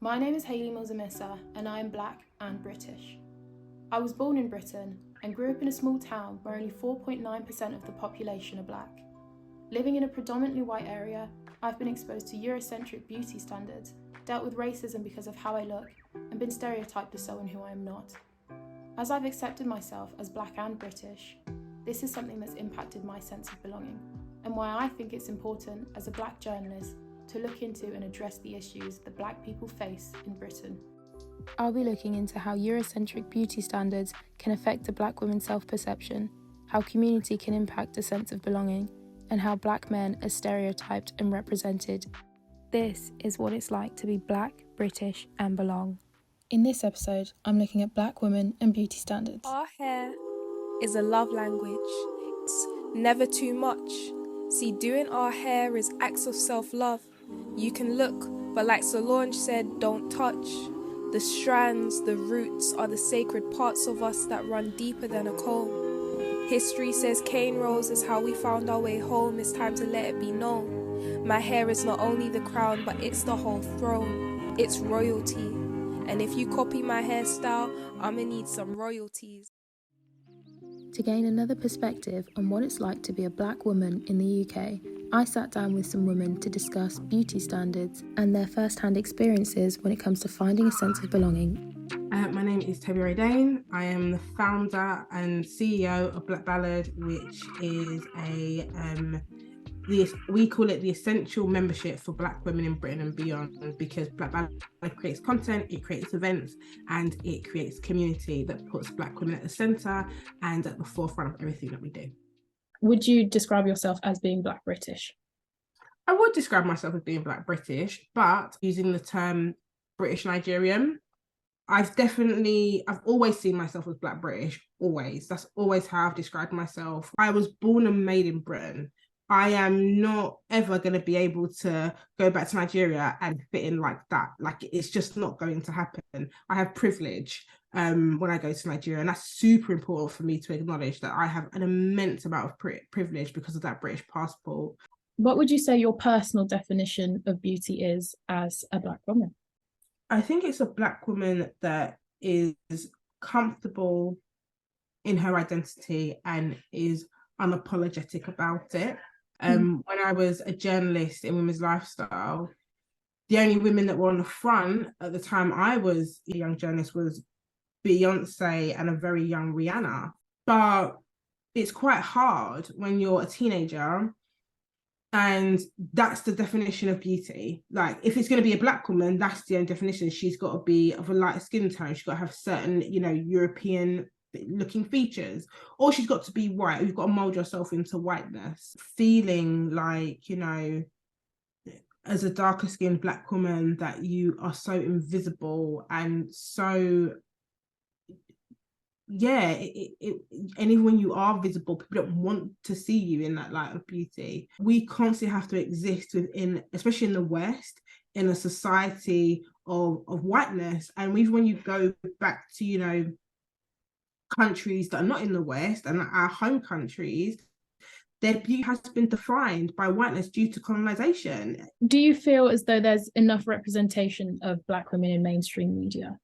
My name is Hayley Milzamissa and I am Black and British. I was born in Britain and grew up in a small town where only 4.9% of the population are Black. Living in a predominantly white area, I've been exposed to Eurocentric beauty standards, dealt with racism because of how I look, and been stereotyped as someone who I am not. As I've accepted myself as Black and British, this is something that's impacted my sense of belonging, and why I think it's important as a Black journalist to look into and address the issues that Black people face in Britain. I'll be looking into how Eurocentric beauty standards can affect a Black woman's self-perception, how community can impact a sense of belonging, and how Black men are stereotyped and represented. This is what it's like to be Black, British, and belong. In this episode, I'm looking at Black women and beauty standards. Our hair is a love language. It's never too much. See, doing our hair is acts of self-love. You can look, but like Solange said, don't touch. The strands, the roots are the sacred parts of us that run deeper than a comb. History says cane rolls is how we found our way home. It's time to let it be known. My hair is not only the crown, but it's the whole throne. It's royalty. And if you copy my hairstyle, I'ma need some royalties. To gain another perspective on what it's like to be a Black woman in the UK, I sat down with some women to discuss beauty standards and their first-hand experiences when it comes to finding a sense of belonging. My name is Toby Ray Dane. I am the founder and CEO of Black Ballad, which is we call it the essential membership for Black women in Britain and beyond, because Black Ballad creates content, it creates events, and it creates community that puts Black women at the centre and at the forefront of everything that we do. Would you describe yourself as being Black British? I would describe myself as being Black British, but using the term British Nigerian. I've always seen myself as Black British, always. That's always how I've described myself. I was born and made in Britain. I am not ever going to be able to go back to Nigeria and fit in like that. Like, it's just not going to happen. I have privilege when I go to Nigeria, and that's super important for me to acknowledge that I have an immense amount of privilege because of that British passport. What would you say your personal definition of beauty is as a Black woman? I think it's a Black woman that is comfortable in her identity and is unapologetic about it. When I was a journalist in Women's Lifestyle, the only women that were on the front at the time I was a young journalist was Beyonce and a very young Rihanna. But it's quite hard when you're a teenager and that's the definition of beauty. Like, if it's going to be a Black woman, that's the only definition. She's got to be of a light skin tone. She's got to have certain, European looking features, or she's got to be white. You've got to mold yourself into whiteness. Feeling like, as a darker skinned Black woman, that you are so invisible and so, and even when you are visible, people don't want to see you in that light of beauty. We constantly have to exist within, especially in the West, in a society of whiteness. And even when you go back to, countries that are not in the West and our home countries, their beauty has been defined by whiteness due to colonization. Do you feel as though there's enough representation of Black women in mainstream media?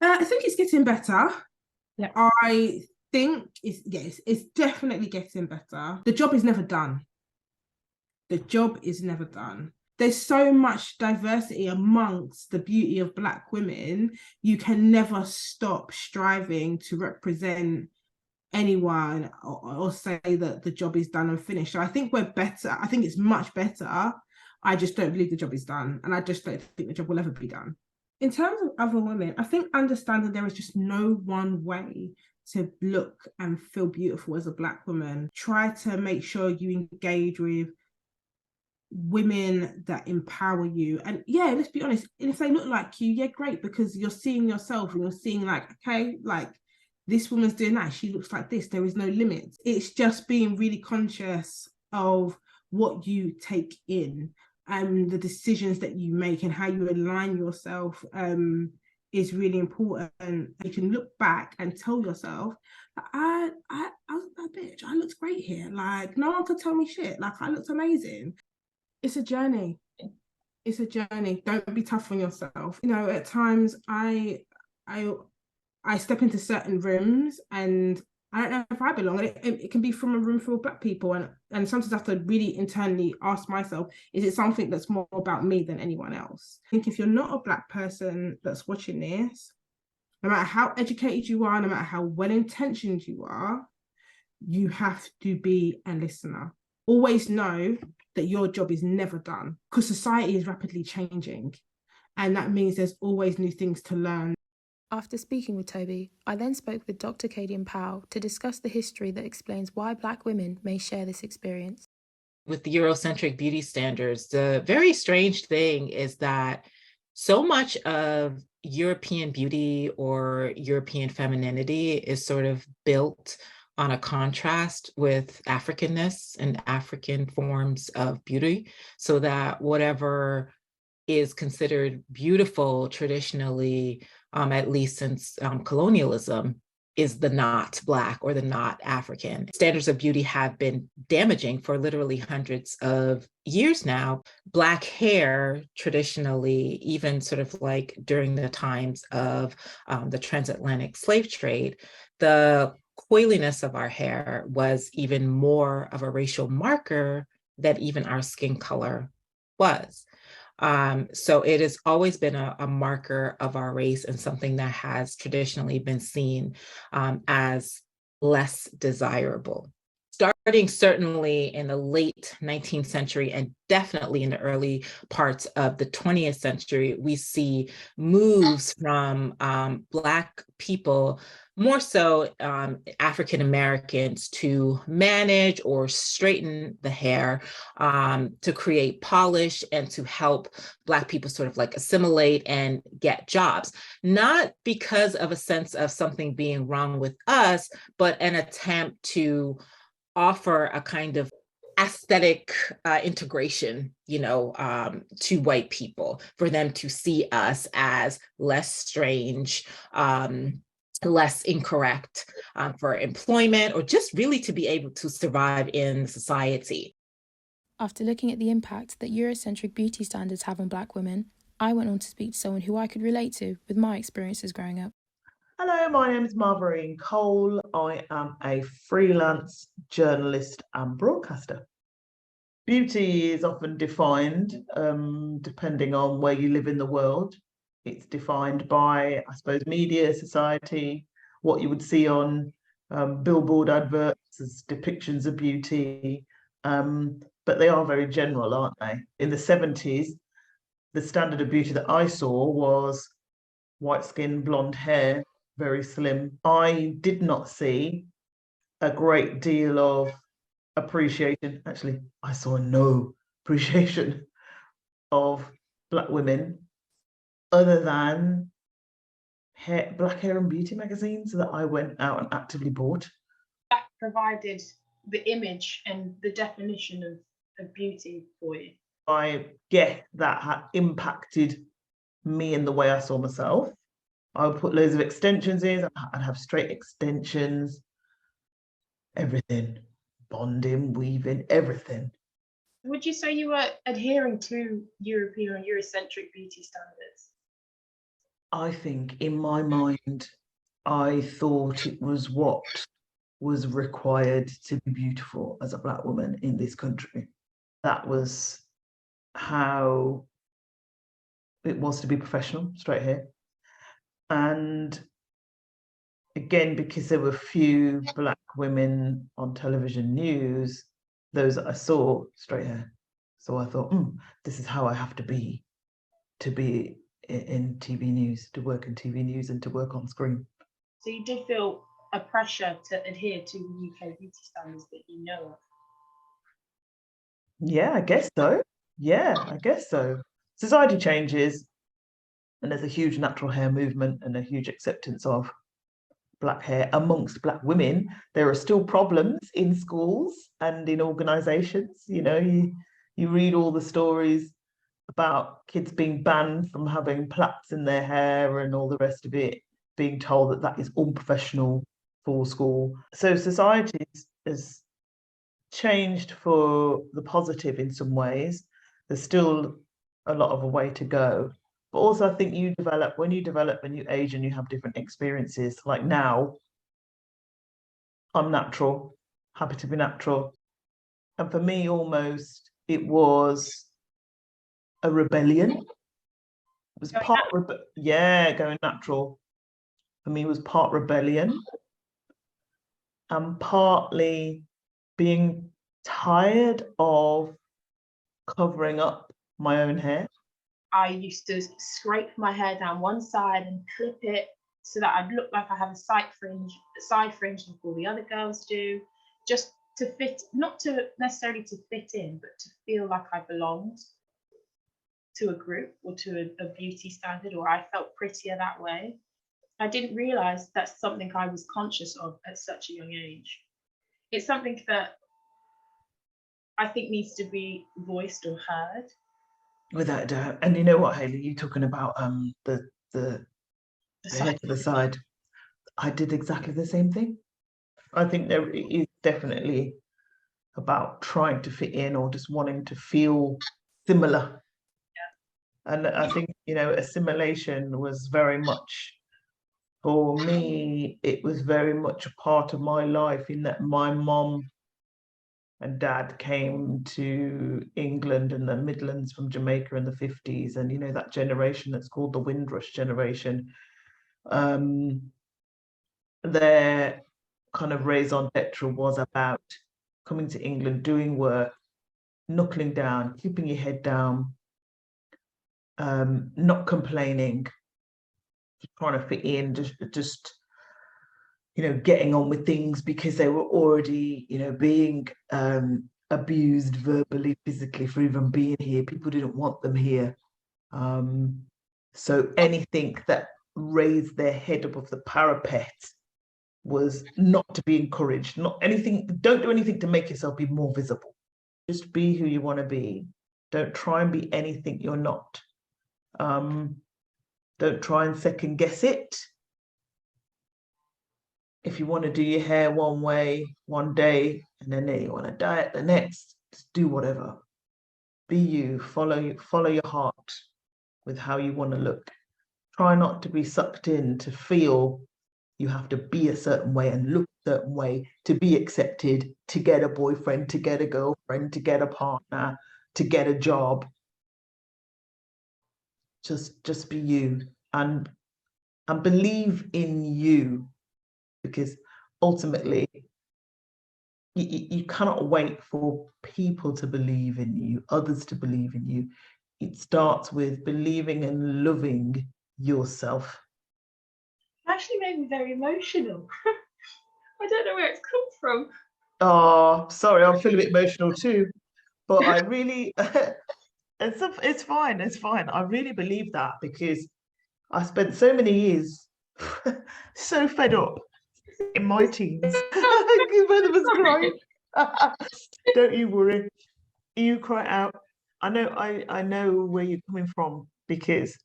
I think it's getting better. Yeah. I think it's definitely getting better. The job is never done. There's so much diversity amongst the beauty of Black women. You can never stop striving to represent anyone or say that the job is done and finished. So I think we're better. I think it's much better. I just don't believe the job is done. And I just don't think the job will ever be done. In terms of other women, I think understanding there is just no one way to look and feel beautiful as a Black woman. Try to make sure you engage with women that empower you, and let's be honest, if they look like you, great, because you're seeing yourself and you're seeing like, okay, like, this woman's doing that, she looks like this, there is no limit. It's just being really conscious of what you take in and the decisions that you make and how you align yourself is really important. You can look back and tell yourself, I was a bad bitch, I looked great here, like, no one could tell me shit, like, I looked amazing. It's a journey. it's a journey. Don't be tough on yourself. At times I I step into certain rooms and I don't know if I belong. It can be from a room full of Black people, and sometimes I have to really internally ask myself, is it something that's more about me than anyone else? I think if you're not a Black person that's watching this, no matter how educated you are, no matter how well-intentioned you are, you have to be a listener. Always know that your job is never done, because society is rapidly changing. And that means there's always new things to learn. After speaking with Toby, I then spoke with Dr. Kadian Powell to discuss the history that explains why Black women may share this experience. With the Eurocentric beauty standards, the very strange thing is that so much of European beauty or European femininity is sort of built on a contrast with Africanness and African forms of beauty, so that whatever is considered beautiful traditionally, at least since colonialism, is the not Black or the not African. Standards of beauty have been damaging for literally hundreds of years now. Black hair, traditionally, even sort of like during the times of the transatlantic slave trade, the coiliness of our hair was even more of a racial marker than even our skin color was. So it has always been a marker of our race and something that has traditionally been seen as less desirable. Starting certainly in the late 19th century and definitely in the early parts of the 20th century, we see moves from Black people, more so African Americans, to manage or straighten the hair, to create polish and to help Black people sort of like assimilate and get jobs. Not because of a sense of something being wrong with us, but an attempt to offer a kind of aesthetic integration, to white people, for them to see us as less strange, less incorrect for employment, or just really to be able to survive in society. After looking at the impact that Eurocentric beauty standards have on Black women, I went on to speak to someone who I could relate to with my experiences growing up. Hello, my name is Marverine Cole. I am a freelance journalist and broadcaster. Beauty is often defined, depending on where you live in the world. It's defined by, I suppose, media, society, what you would see on billboard adverts as depictions of beauty. But they are very general, aren't they? In the 70s, the standard of beauty that I saw was white skin, blonde hair, very slim. I did not see a great deal of appreciation. Actually, I saw no appreciation of Black women other than Black Hair and Beauty magazines that I went out and actively bought. That provided the image and the definition of beauty for you. I guess that had impacted me in the way I saw myself. I would put loads of extensions in. I'd have straight extensions, everything, bonding, weaving, everything. Would you say you were adhering to European or Eurocentric beauty standards? I think in my mind, I thought it was what was required to be beautiful as a Black woman in this country. That was how it was to be professional, straight hair. And again, because there were few Black women on television news, those that I saw, straight hair. So I thought, this is how I have to be in TV news, to work in TV news and to work on screen. So you did feel a pressure to adhere to the UK beauty standards that you know of? Yeah, I guess so. Society changes, and there's a huge natural hair movement and a huge acceptance of Black hair amongst Black women. There are still problems in schools and in organisations. You read all the stories about kids being banned from having plaits in their hair and all the rest of it, being told that is unprofessional for school. So society has changed for the positive in some ways. There's still a lot of a way to go. But also I think when you develop and you age and you have different experiences, like now, I'm natural, happy to be natural. And for me, almost, it was a rebellion. It was going natural. For me, it was part rebellion and partly being tired of covering up my own hair. I used to scrape my hair down one side and clip it so that I'd look like I have a side fringe like all the other girls do, just to fit, not to necessarily to fit in, but to feel like I belonged to a group or to a beauty standard, or I felt prettier that way. I didn't realise that's something I was conscious of at such a young age. It's something that I think needs to be voiced or heard. Without a doubt. And you know what, Hayley, you talking about the hair to the side. I did exactly the same thing. I think there is definitely about trying to fit in or just wanting to feel similar. Yeah. And I think, assimilation was very much, for me, it was very much a part of my life, in that my mom and dad came to England and the Midlands from Jamaica in the 50s. And, that generation that's called the Windrush generation, their kind of raison d'etre was about coming to England, doing work, knuckling down, keeping your head down, not complaining, just trying to fit in, just getting on with things, because they were already, being abused verbally, physically for even being here. People didn't want them here. So anything that raised their head above the parapet was not to be encouraged. Don't do anything to make yourself be more visible. Just be who you want to be. Don't try and be anything you're not. Don't try and second guess it. If you want to do your hair one way one day and then you want to dye it the next, just do whatever. Be you. Follow your heart with how you want to look. Try not to be sucked in to feel you have to be a certain way and look a certain way to be accepted, to get a boyfriend, to get a girlfriend, to get a partner, to get a job. Just be you and believe in you, because ultimately you cannot wait for people to believe in you, others to believe in you. It starts with believing and loving yourself. Actually made me very emotional. I don't know where it's come from. Oh, sorry, I'm feeling a bit emotional too. But I really, it's fine. I really believe that, because I spent so many years so fed up in my teens. Both of us crying. Don't you worry. You cry out. I know where you're coming from, because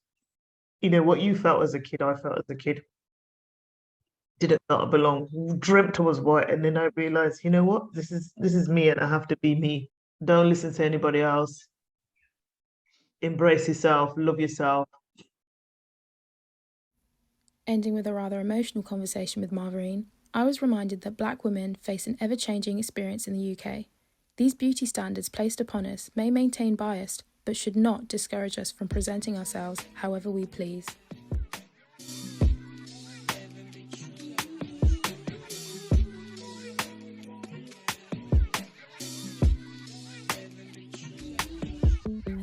what you felt as a kid, I felt as a kid. Didn't not belong, dreamt I was white, and then I realized, you know what, this is me, and I have to be me. Don't listen to anybody else. Embrace yourself, love yourself. Ending with a rather emotional conversation with Marvarine, I was reminded that Black women face an ever-changing experience in the UK. These beauty standards placed upon us may maintain bias, but should not discourage us from presenting ourselves however we please.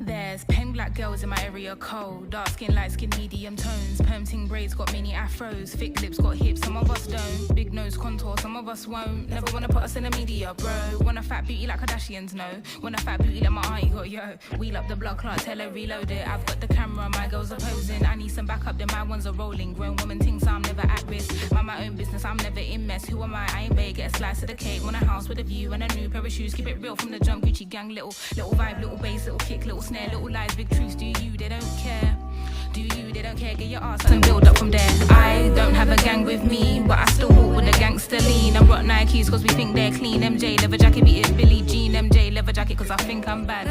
There's pen black girls in my area cold. Dark skin, light skin, medium tones. Perm ting braids got mini afros. Thick lips got hips, some of us don't. Big nose contour, some of us won't. Never wanna put us in the media, bro. Want a fat beauty like Kardashians, no. Want a fat beauty like my auntie got, yo. Wheel up the block clock, tell her reload it. I've got the camera, my girls are posing. I need some backup, then my ones are rolling. Grown woman things, so I'm never at risk. Mind my own business, I'm never in mess. Who am I? I ain't big, get a slice of the cake. Want a house with a view and a new pair of shoes. Keep it real from the jump, Gucci gang. Little vibe, little bass, little kick, little snare, little lies, big truths. Do you? They don't care. Do you? They don't care. Get your ass and build up from there. I don't have a gang with me, but I still walk with a gangster lean. I rock Nikes cause we think they're clean. MJ leather jacket beating Billie Jean. MJ leather jacket cause I think I'm bad.